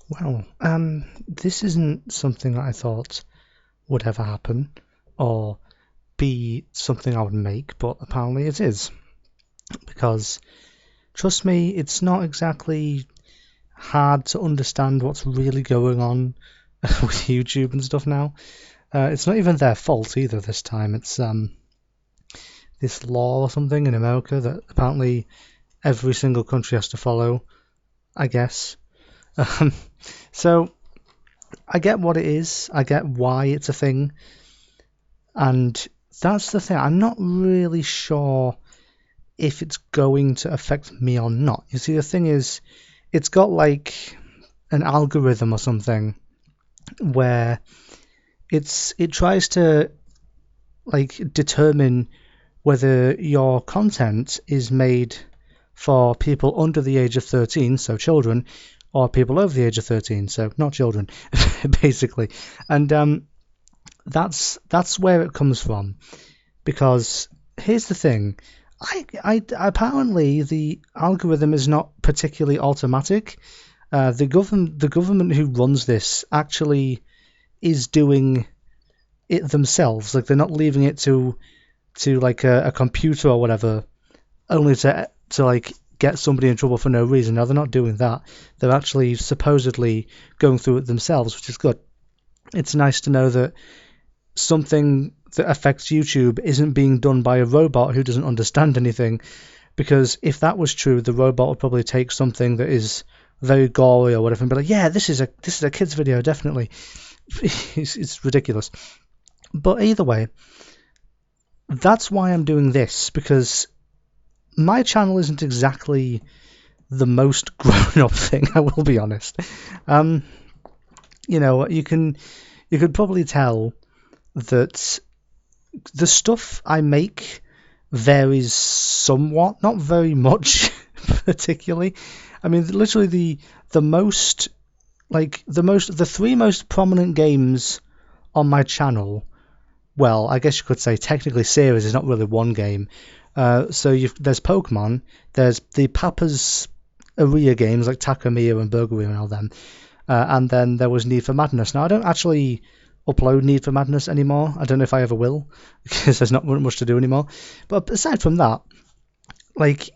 Well, this isn't something that I thought would ever happen or be something I would make, but apparently it is. Because, trust me, it's not exactly hard to understand what's really going on with YouTube and stuff now. It's not even their fault either this time. It's this law or something in America that apparently every single country has to follow, I guess. Um, so I get what it is. I get why it's a thing. And that's the thing. I'm not really sure if it's going to affect me or not. You see, the thing is, it's got like an algorithm or something where it tries to like determine whether your content is made for people under the age of 13, so children, or people over the age of 13, so not children, basically. And that's where it comes from. Because here's the thing, I apparently the algorithm is not particularly automatic. The government who runs this actually is doing it themselves. Like they're not leaving it to like a computer or whatever, only to like get somebody in trouble for no reason. No, they're not doing that. They're actually supposedly going through it themselves, which is good. It's nice to know that something that affects YouTube isn't being done by a robot who doesn't understand anything. Because if that was true, the robot would probably take something that is very gory or whatever and be like, "Yeah, this is a kid's video, definitely." It's ridiculous. But either way, that's why I'm doing this, because my channel isn't exactly the most grown-up thing. I will be honest. Um, you could probably tell that the stuff I make varies somewhat, not very much, particularly. I mean, literally the most the three most prominent games on my channel. Well, I guess you could say technically series is not really one game. There's Pokemon, there's the Papa's Area games like Takamiya and Burglary and all them, and then there was Need for Madness. Now I don't actually upload Need for Madness anymore. I don't know if I ever will because there's not much to do anymore. But aside from that, like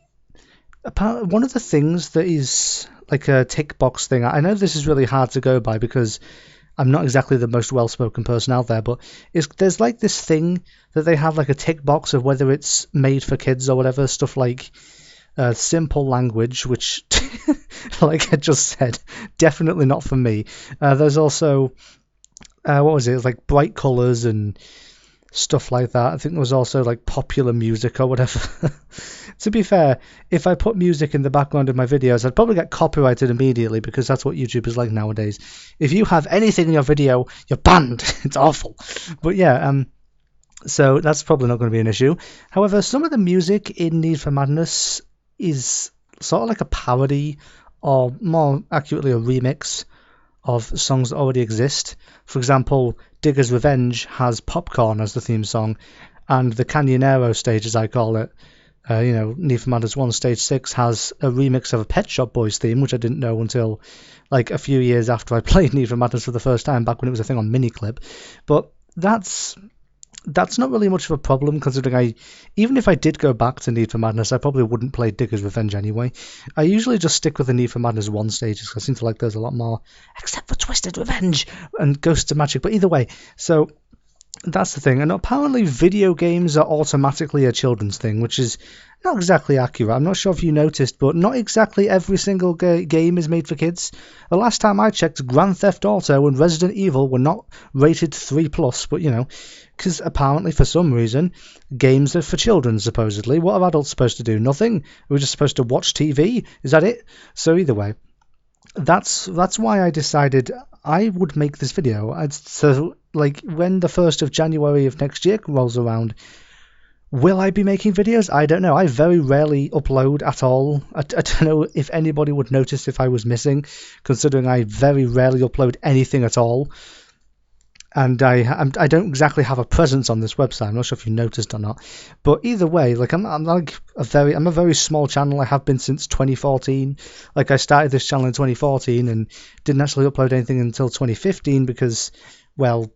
one of the things that is like a tick box thing. I know this is really hard to go by because I'm not exactly the most well-spoken person out there, but there's like this thing that they have like a tick box of whether it's made for kids or whatever, stuff like simple language, which, like I just said, definitely not for me. There's also, what was it? It was like bright colours and stuff like that. I think there was also like popular music or whatever. To be fair, if I put music in the background of my videos, I'd probably get copyrighted immediately because that's what YouTube is like nowadays. If you have anything in your video, you're banned. It's awful. But yeah, so that's probably not going to be an issue. However, some of the music in Need for Madness is sort of like a parody, or more accurately, a remix of songs that already exist. For example, Digger's Revenge has Popcorn as the theme song, and the Canyonero stage, as I call it, Need for Madness 1 Stage 6 has a remix of a Pet Shop Boys theme, which I didn't know until like a few years after I played Need for Madness for the first time, back when it was a thing on Miniclip. But that's not really much of a problem, considering even if I did go back to Need for Madness, I probably wouldn't play Digger's Revenge anyway. I usually just stick with the Need for Madness 1 stages, because I seem to like those a lot more, except for Twisted Revenge and Ghosts of Magic. But either way, so that's the thing. And apparently video games are automatically a children's thing, which is not exactly accurate. I'm not sure if you noticed, but not exactly every single game is made for kids. The last time I checked, Grand Theft Auto and Resident Evil were not rated 3+, but because apparently for some reason, games are for children, supposedly. What are adults supposed to do? Nothing? We're just supposed to watch TV? Is that it? So either way, that's why I decided I would make this video. So, like, when the 1st of January of next year rolls around, will I be making videos? I don't know. I very rarely upload at all. I don't know if anybody would notice if I was missing, considering I very rarely upload anything at all. and I don't exactly have a presence on this website. I'm not sure if you noticed or not, but either way, like I'm a very small channel. I have been since 2014. Like I started this channel in 2014 and didn't actually upload anything until 2015 because, well,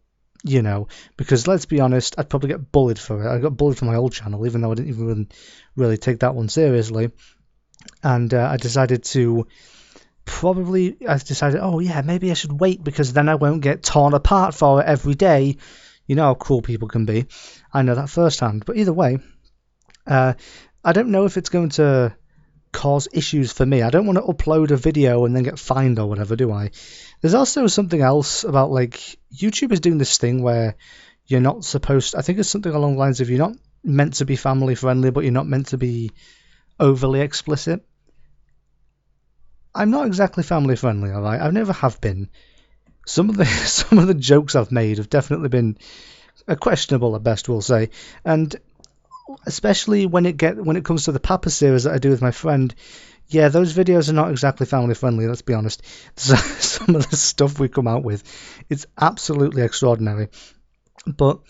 because let's be honest, I'd probably get bullied for it. I got bullied for my old channel, even though I didn't even really take that one seriously, and I decided, oh yeah, maybe I should wait because then I won't get torn apart for it every day. You know how cruel people can be. I know that firsthand. But either way, I don't know if it's going to cause issues for me. I don't want to upload a video and then get fined or whatever, do I? There's also something else about, like, YouTube is doing this thing where you're not supposed, I think it's something along the lines of you're not meant to be family friendly, but you're not meant to be overly explicit. I'm not exactly family friendly, alright? I never have been. Some of the jokes I've made have definitely been questionable at best, we'll say. And especially when it comes to the Papa series that I do with my friend, yeah, those videos are not exactly family friendly, let's be honest. Some of the stuff we come out with, it's absolutely extraordinary. But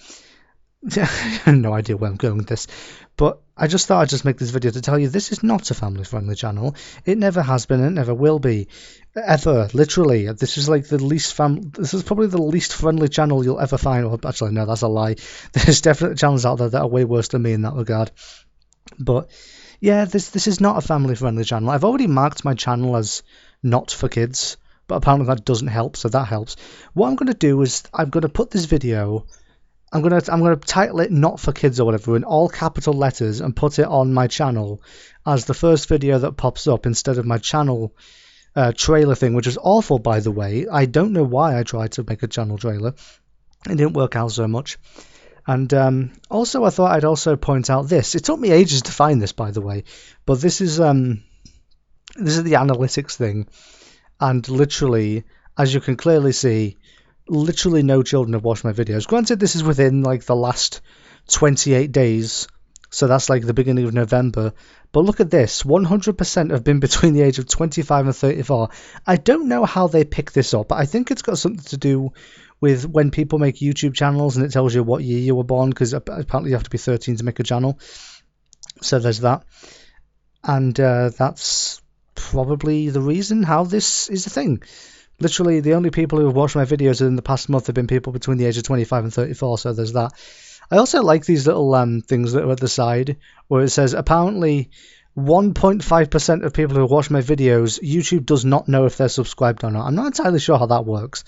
I have no idea where I'm going with this, but I just thought I'd just make this video to tell you this is not a family-friendly channel. It never has been, it never will be, ever. Literally, this is like this is probably the least friendly channel you'll ever find. Well, actually, no, that's a lie. There's definitely channels out there that are way worse than me in that regard. But yeah, this is not a family-friendly channel. I've already marked my channel as not for kids, but apparently that doesn't help, so that helps. What I'm going to do is I'm going to put this video. I'm gonna title it "Not for Kids" or whatever in all capital letters and put it on my channel as the first video that pops up instead of my channel trailer thing, which is awful, by the way. I don't know why I tried to make a channel trailer. It didn't work out so much. And also, I thought I'd also point out this. It took me ages to find this, by the way, but this is the analytics thing, and literally, as you can clearly see, literally no children have watched my videos. Granted, this is within like the last 28 days, so that's like the beginning of November. But look at this, 100% have been between the age of 25 and 34. I don't know how they pick this up, but I think it's got something to do with when people make YouTube channels and it tells you what year you were born, because apparently you have to be 13 to make a channel. So there's that. And that's probably the reason how this is a thing. Literally, the only people who have watched my videos in the past month have been people between the age of 25 and 34, so there's that. I also like these little things that are at the side, where it says, apparently 1.5% of people who watch my videos, YouTube does not know if they're subscribed or not. I'm not entirely sure how that works.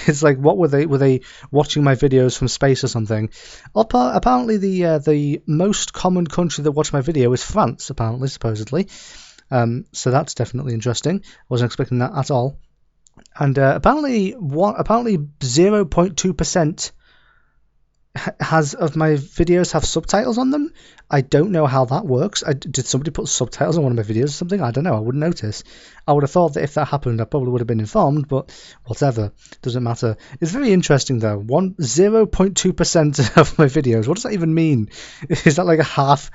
It's like, what were they watching my videos from space or something? Apparently, the most common country that watched my video is France, apparently, supposedly. So that's definitely interesting. I wasn't expecting that at all. And apparently 0.2% of my videos have subtitles on them. I don't know how that works. Did somebody put subtitles on one of my videos or something? I don't know. I wouldn't notice. I would have thought that if that happened, I probably would have been informed, but whatever. Doesn't matter. It's very interesting though. 0.2% of my videos. What does that even mean? Is that like half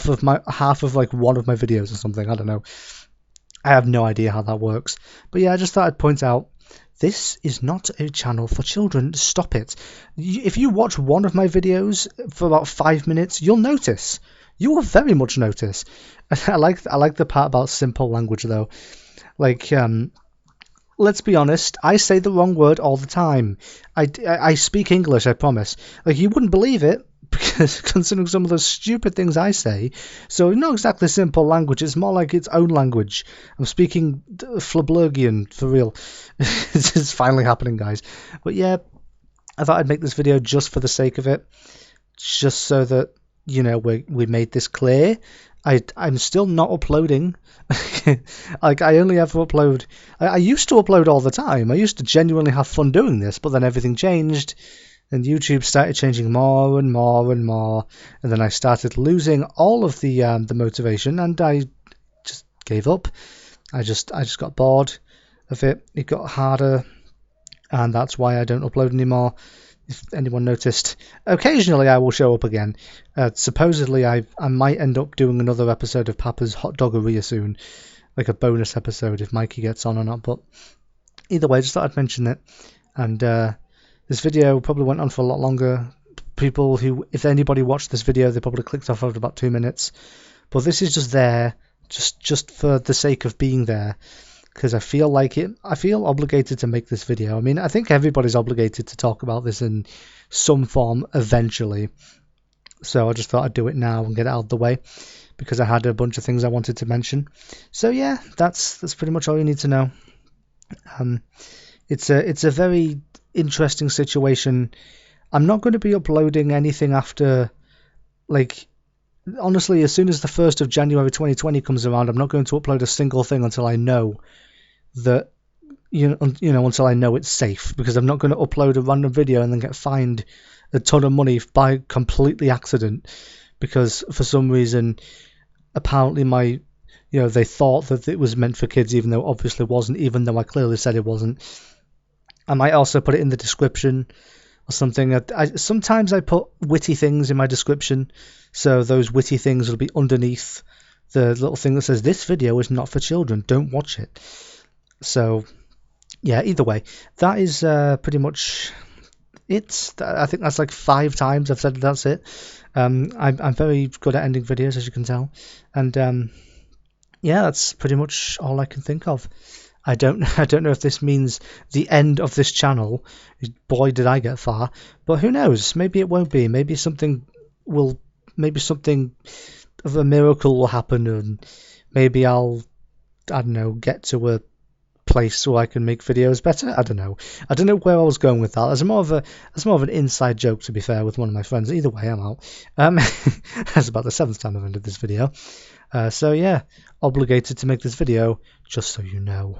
of like one of my videos or something? I don't know. I have no idea how that works. But yeah, I just thought I'd point out, this is not a channel for children. Stop it. If you watch one of my videos for about 5 minutes, you'll notice. You will very much notice. I like the part about simple language though. Like, let's be honest, I say the wrong word all the time. I speak English, I promise. Like, you wouldn't believe it, because considering some of the stupid things I say. So not exactly simple language, it's more like its own language. I'm speaking Flabbergian for real. This is finally happening, guys. But yeah, I thought I'd make this video just for the sake of it, just so that, you know, we made this clear. I'm still not uploading. Like, I only ever upload. I used to upload all the time. I used to genuinely have fun doing this, but then everything changed. And YouTube started changing more and more and more, and then I started losing all of the motivation, and I just gave up. I just got bored of it. It got harder, and that's why I don't upload anymore. If anyone noticed, occasionally I will show up again. Supposedly I might end up doing another episode of Papa's Hot Doggeria soon, like a bonus episode if Mikey gets on or not. But either way, I just thought I'd mention it, and This video probably went on for a lot longer. People who, if anybody watched this video, they probably clicked off after about 2 minutes. But this is just there, just for the sake of being there, because I feel like it. I feel obligated to make this video. I mean, I think everybody's obligated to talk about this in some form eventually. So I just thought I'd do it now and get it out of the way, because I had a bunch of things I wanted to mention. So yeah, that's pretty much all you need to know. It's a very interesting situation. I'm not going to be uploading anything after, like, honestly, as soon as the 1st of January 2020 comes around, I'm not going to upload a single thing until I know that, until I know it's safe, because I'm not going to upload a random video and then get fined a ton of money by completely accident, because for some reason, apparently they thought that it was meant for kids, even though it obviously wasn't, even though I clearly said it wasn't. I might also put it in the description or something. Sometimes I put witty things in my description, so those witty things will be underneath the little thing that says, this video is not for children, don't watch it. So yeah, either way, that is pretty much it. I think that's like 5 times I've said that's it. I'm very good at ending videos, as you can tell, and yeah, that's pretty much all I can think of. I don't know if this means the end of this channel. Boy, did I get far. But who knows? Maybe it won't be. Maybe something of a miracle will happen, and maybe I don't know, get to a place where I can make videos better. I don't know where I was going with that. That's more of an inside joke, to be fair, with one of my friends. Either way, I'm out. That's about the 7th time I've ended this video. So yeah, obligated to make this video, just so you know.